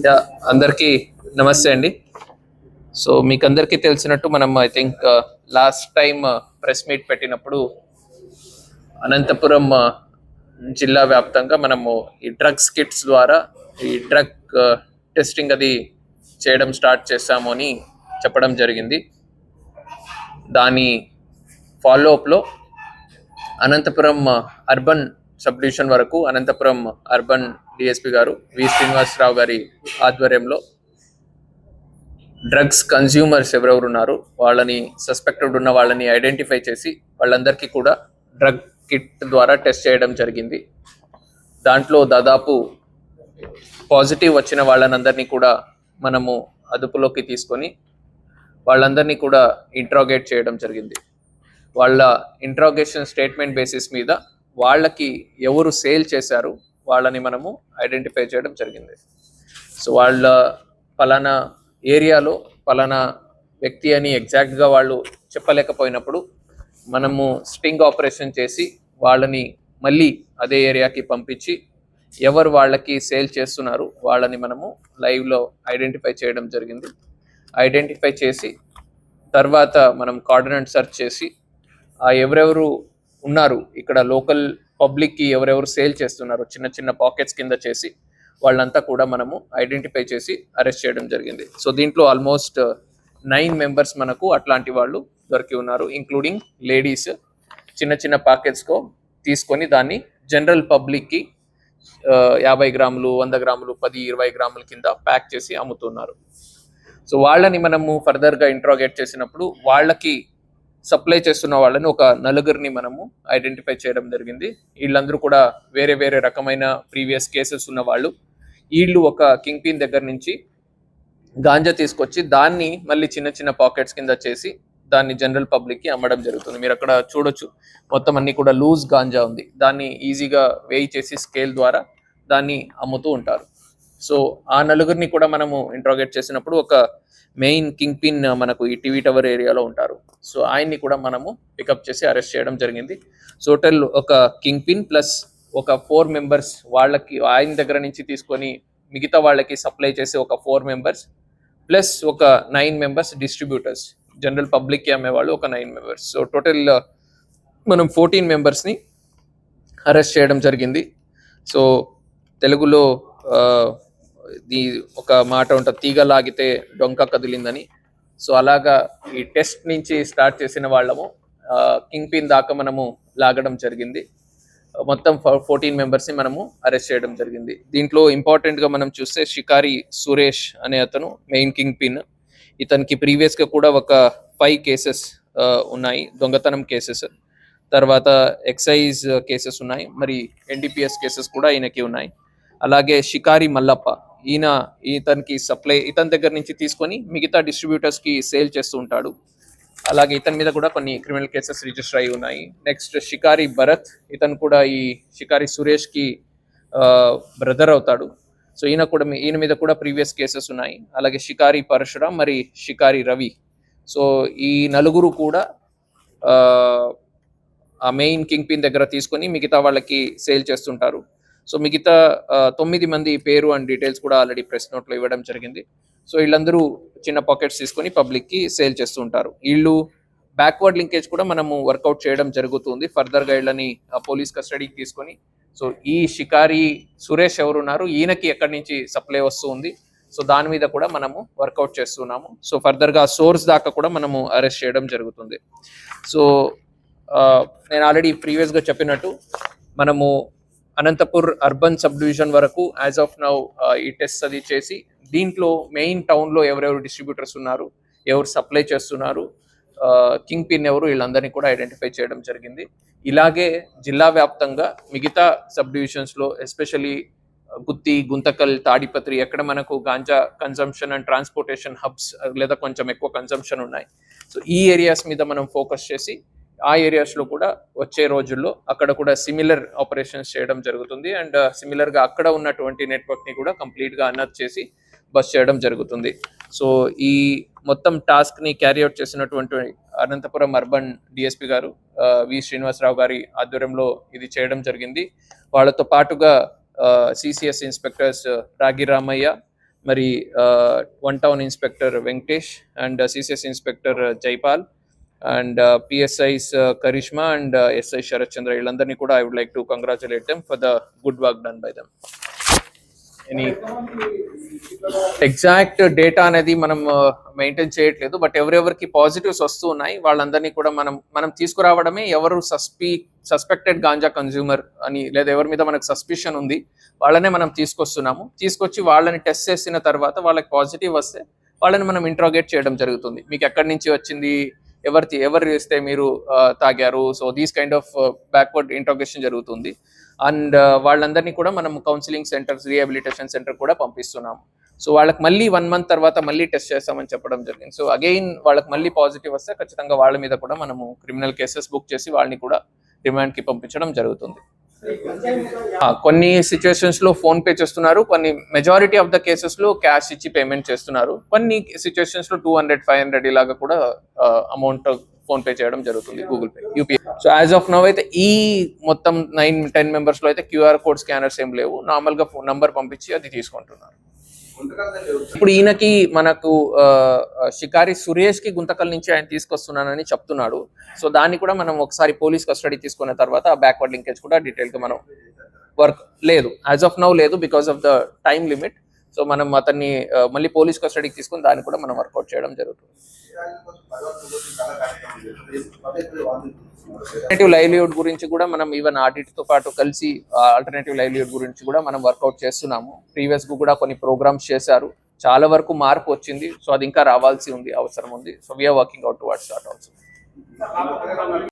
Yeah అందరికీ నమస్తే అండి. సో మీకు అందరికీ తెలిసినట్టు మనం I think last time press meet పెట్టినప్పుడు అనంతపురం జిల్లా వ్యాప్తంగా మనము ఈ డ్రగ్స్ కిట్స్ ద్వారా ఈ డ్రగ్ టెస్టింగ్ అది చేయడం స్టార్ట్ చేస్తాము అని చెప్పడం జరిగింది. దాని ఫాలోఅప్లో అనంతపురం అర్బన్ సబ్ డివిజన్ వరకు అనంతపురం అర్బన్ డిఎస్పి గారు వి శ్రీనివాసరావు గారి ఆధ్వర్యంలో డ్రగ్స్ కన్స్యూమర్స్ ఎవరెవరు ఉన్నారు వాళ్ళని సస్పెక్టెడ్ ఉన్న వాళ్ళని ఐడెంటిఫై చేసి వాళ్ళందరికీ కూడా డ్రగ్ కిట్ ద్వారా టెస్ట్ చేయడం జరిగింది. దాంట్లో దాదాపు పాజిటివ్ వచ్చిన వాళ్ళనందరినీ కూడా మనము అదుపులోకి తీసుకొని వాళ్ళందరినీ కూడా ఇంట్రాగేట్ చేయడం జరిగింది. వాళ్ళ ఇంట్రాగేషన్ స్టేట్మెంట్ బేసిస్ మీద వాళ్ళకి ఎవరు సేల్ చేశారు వాళ్ళని మనము ఐడెంటిఫై చేయడం జరిగింది. సో వాళ్ళ పలానా ఏరియాలో పలానా వ్యక్తి అని ఎగ్జాక్ట్గా వాళ్ళు చెప్పలేకపోయినప్పుడు మనము స్టింగ్ ఆపరేషన్ చేసి వాళ్ళని మళ్ళీ అదే ఏరియాకి పంపించి ఎవరు వాళ్ళకి సేల్ చేస్తున్నారు వాళ్ళని మనము లైవ్లో ఐడెంటిఫై చేయడం జరిగింది. ఐడెంటిఫై చేసి తర్వాత మనం కార్డినేట్ సెర్చ్ చేసి ఎవరెవరు ఉన్నారు ఇక్కడ లోకల్ పబ్లిక్కి ఎవరెవరు సేల్ చేస్తున్నారు చిన్న చిన్న పాకెట్స్ కింద చేసి వాళ్ళంతా కూడా మనము ఐడెంటిఫై చేసి అరెస్ట్ చేయడం జరిగింది. సో దీంట్లో ఆల్మోస్ట్ 9 మెంబర్స్ మనకు అట్లాంటి వాళ్ళు దొరికి ఉన్నారు, ఇంక్లూడింగ్ లేడీస్. చిన్న చిన్న ప్యాకెట్స్కో తీసుకొని దాన్ని జనరల్ పబ్లిక్కి 50 గ్రాములు 100 గ్రాములు 10-20 గ్రాముల కింద ప్యాక్ చేసి అమ్ముతున్నారు. సో వాళ్ళని మనము ఫర్దర్గా ఇంట్రాగేట్ చేసినప్పుడు వాళ్ళకి సప్లై చేస్తున్న వాళ్ళని ఒక 4గురిని మనము ఐడెంటిఫై చేయడం జరిగింది. వీళ్ళందరూ కూడా వేరే వేరే రకమైన ప్రీవియస్ కేసెస్ ఉన్న వాళ్ళు. వీళ్ళు ఒక కింగ్ పిన్ దగ్గర నుంచి గాంజా తీసుకొచ్చి దాన్ని మళ్ళీ చిన్న చిన్న పాకెట్స్ కింద చేసి దాన్ని జనరల్ పబ్లిక్కి అమ్మడం జరుగుతుంది. మీరు అక్కడ చూడొచ్చు, మొత్తం అన్ని కూడా లూజ్ గాంజా ఉంది. దాన్ని ఈజీగా వేయి చేసి స్కేల్ ద్వారా దాన్ని అమ్ముతూ ఉంటారు. సో ఆ 4గురిని కూడా మనము ఇంట్రాగేట్ చేసినప్పుడు ఒక మెయిన్ కింగ్ పిన్ మనకు ఈ టీవీ టవర్ ఏరియాలో ఉంటారు. సో ఆయన్ని కూడా మనము పికప్ చేసి అరెస్ట్ చేయడం జరిగింది. సో టోటల్ ఒక కింగ్ పిన్ ప్లస్ ఒక 4 మెంబర్స్ వాళ్ళకి ఆయన దగ్గర నుంచి తీసుకొని మిగతా వాళ్ళకి సప్లై చేసే ఒక 4 మెంబర్స్ ప్లస్ ఒక 9 మెంబర్స్ డిస్ట్రిబ్యూటర్స్, జనరల్ పబ్లిక్కి అమ్మేవాళ్ళు ఒక 9 మెంబర్స్. సో టోటల్ మనం 14 మెంబర్స్ని అరెస్ట్ చేయడం జరిగింది. సో తెలుగులో ఒక మాట ఉంటుంది, తీగ లాగితే డొంక కదిలిందని. సో అలాగా ఈ టెస్ట్ నుంచి స్టార్ట్ చేసిన వాళ్ళము కింగ్ పిన్ దాకా మనము లాగడం జరిగింది. మొత్తం 14 మెంబర్స్ని మనము అరెస్ట్ చేయడం జరిగింది. దీంట్లో ఇంపార్టెంట్గా మనం చూస్తే షికారి సురేష్ అనే అతను మెయిన్ కింగ్ పిన్. ఇతనికి ప్రీవియస్గా కూడా ఒక 5 కేసెస్ ఉన్నాయి, దొంగతనం కేసెస్, తర్వాత ఎక్సైజ్ కేసెస్ ఉన్నాయి, మరి ఎన్డీపీఎస్ కేసెస్ కూడా ఈయనకి ఉన్నాయి. అలాగే షికారి మల్లప్ప, ఇతనికి ఇతని దగ్గర నుంచి తీసుకొని మిగతా డిస్ట్రిబ్యూటర్స్కి సేల్ చేస్తూ ఉంటాడు. అలాగే ఇతని మీద కూడా కొన్ని క్రిమినల్ కేసెస్ రిజిస్టర్ అయి ఉన్నాయి. నెక్స్ట్ షికారి భరత్, ఇతను కూడా ఈ షికారి సురేష్కి బ్రదర్ అవుతాడు. సో ఈయన మీద కూడా ప్రీవియస్ కేసెస్ ఉన్నాయి. అలాగే షికారి పరశురామ్, మరి షికారి రవి. సో ఈ 4గురు కూడా ఆ మెయిన్ కింగ్ పిన్ దగ్గర తీసుకొని మిగతా వాళ్ళకి సేల్ చేస్తుంటారు. సో మిగతా 9 మంది పేరు అండ్ డీటెయిల్స్ కూడా ఆల్రెడీ ప్రెస్ నోట్లో ఇవ్వడం జరిగింది. సో వీళ్ళందరూ చిన్న పాకెట్స్ తీసుకొని పబ్లిక్కి సేల్ చేస్తూ ఉంటారు. వీళ్ళు బ్యాక్వర్డ్ లింకేజ్ కూడా మనము వర్కౌట్ చేయడం జరుగుతుంది. ఫర్దర్గా వీళ్ళని పోలీస్ కస్టడీకి తీసుకొని, సో ఈ షికారి సురేష్ ఎవరున్నారు, ఈయనకి ఎక్కడి నుంచి సప్లై వస్తుంది, సో దాని మీద కూడా మనము వర్కౌట్ చేస్తున్నాము. సో ఫర్దర్గా సోర్స్ దాకా కూడా మనము అరెస్ట్ చేయడం జరుగుతుంది. సో నేను ఆల్రెడీ ప్రీవియస్గా చెప్పినట్టు మనము అనంతపూర్ అర్బన్ సబ్ డివిజన్ వరకు యాజ్ ఆఫ్ నౌ ఈ టెస్ట్ అది చేసి దీంట్లో మెయిన్ టౌన్లో ఎవరెవరు డిస్ట్రిబ్యూటర్స్ ఉన్నారు, ఎవరు సప్లై చేస్తున్నారు, కింగ్ పిన్ ఎవరు, వీళ్ళందరినీ కూడా ఐడెంటిఫై చేయడం జరిగింది. ఇలాగే జిల్లా వ్యాప్తంగా మిగతా సబ్ డివిజన్స్లో ఎస్పెషలీ గుత్తి, గుంతకల్, తాడిపత్రి ఎక్కడ మనకు ganja consumption and transportation hubs లేదా కొంచెం ఎక్కువ కన్సంప్షన్ ఉన్నాయి. సో ఈ ఏరియాస్ మీద మనం ఫోకస్ చేసి ఆ ఏరియాస్లో కూడా వచ్చే రోజుల్లో అక్కడ కూడా సిమిలర్ ఆపరేషన్స్ చేయడం జరుగుతుంది. అండ్ సిమిలర్గా అక్కడ ఉన్నటువంటి నెట్వర్క్ని కూడా కంప్లీట్గా అన్అర్త్ చేసి బస్ చేయడం జరుగుతుంది. సో ఈ మొత్తం టాస్క్ని క్యారీ అవుట్ చేసినటువంటి అనంతపురం అర్బన్ డిఎస్పి గారు వి శ్రీనివాసరావు గారి ఆధ్వర్యంలో ఇది చేయడం జరిగింది. వాళ్ళతో పాటుగా సిసిఎస్ ఇన్స్పెక్టర్స్ రాగి రామయ్య, మరి one town inspector Venkatesh and CCS inspector Jaipal and PSIs Karishma and SI Sarath Chandra వీళ్ళందరినీ కూడా I would like to congratulate them for the good work done by them. Any exact data అనేది మనం మెయింటైన్ చేయట్లేదు, బట్ ఎవరెవరికి పాజిటివ్స్ వస్తూ ఉన్నాయి వాళ్ళందరినీ కూడా మనం తీసుకురావడమే. ఎవరు సస్పెక్టెడ్ గాంజా కన్జ్యూమర్ అని లేదా ఎవరి మీద మనకు సస్పిషన్ ఉంది వాళ్ళనే మనం తీసుకొచ్చి వాళ్ళని టెస్ట్ చేసిన తర్వాత వాళ్ళకి పాజిటివ్ వస్తే వాళ్ళని మనం ఇంట్రాగేట్ చేయడం జరుగుతుంది. మీకు ఎక్కడి నుంచి వచ్చింది, ఎవరు చేస్తే మీరు తాగారు, so these kind of backward interrogation జరుగుతుంది. అండ్ వాళ్ళందరినీ కూడా మనం కౌన్సిలింగ్ సెంటర్స్, రీహాబిలిటేషన్ సెంటర్ కూడా పంపిస్తున్నాము. సో వాళ్ళకి మళ్ళీ 1 month తర్వాత మళ్ళీ టెస్ట్ చేస్తామని చెప్పడం జరిగింది. సో అగైన్ వాళ్ళకి మళ్ళీ పాజిటివ్ వస్తే ఖచ్చితంగా వాళ్ళ మీద కూడా మనము క్రిమినల్ కేసెస్ బుక్ చేసి వాళ్ళని కూడా రిమాండ్కి పంపించడం జరుగుతుంది. కొన్ని సిచ్యువేషన్స్ లో ఫోన్ పే చేస్తున్నారు, కొన్ని మెజారిటీ ఆఫ్ ద కేసెస్ లో క్యాష్ ఇచ్చి పేమెంట్ చేస్తున్నారు, కొన్ని సిచ్యువేషన్స్ లో 200-500 ఇలాగా కూడా అమౌంట్ ఫోన్ పే చేయడం జరుగుతుంది, Google pay, UPI. So as of now అయితే ఈ మొత్తం 9-10 మెంబర్స్ లో అయితే QR కోడ్ స్కానర్స్ ఏం లేవు, నార్మల్ గా ఫోన్ నంబర్ పంపించి అది తీసుకుంటున్నారు. ఇప్పుడు ఈయనకి మనకు షికారి సురేష్ కి గుంతకల్ నుంచి ఆయన తీసుకొస్తున్నానని చెప్తున్నాడు. సో దాన్ని కూడా మనం ఒకసారి పోలీస్ కస్టడీ తీసుకున్న తర్వాత ఆ బ్యాక్వర్డ్ లింకేజ్ కూడా డీటెయిల్ గా మనం వర్క్ లేదు, యాజ్ ఆఫ్ నౌ లేదు, because of the time limit. So మనం అతన్ని మళ్ళీ పోలీస్ కస్టడీకి తీసుకుని దాన్ని కూడా మనం వర్కౌట్ చేయడం జరుగుతుంది. ఆల్టర్నేటివ్ లైవ్లీహుడ్ గురించి కూడా మనం ఈవెన్ ఆడిట్తో పాటు కలిసి ఆల్టర్నేటివ్ లైవ్లీహుడ్ గురించి కూడా మనం వర్కౌట్ చేస్తున్నాము. ప్రీవియస్ కూడా కొన్ని ప్రోగ్రామ్స్ చేశారు, చాలా వరకు మార్పు వచ్చింది. సో అది ఇంకా రావాల్సి ఉంది, అవసరం ఉంది. So we are working out towards that also.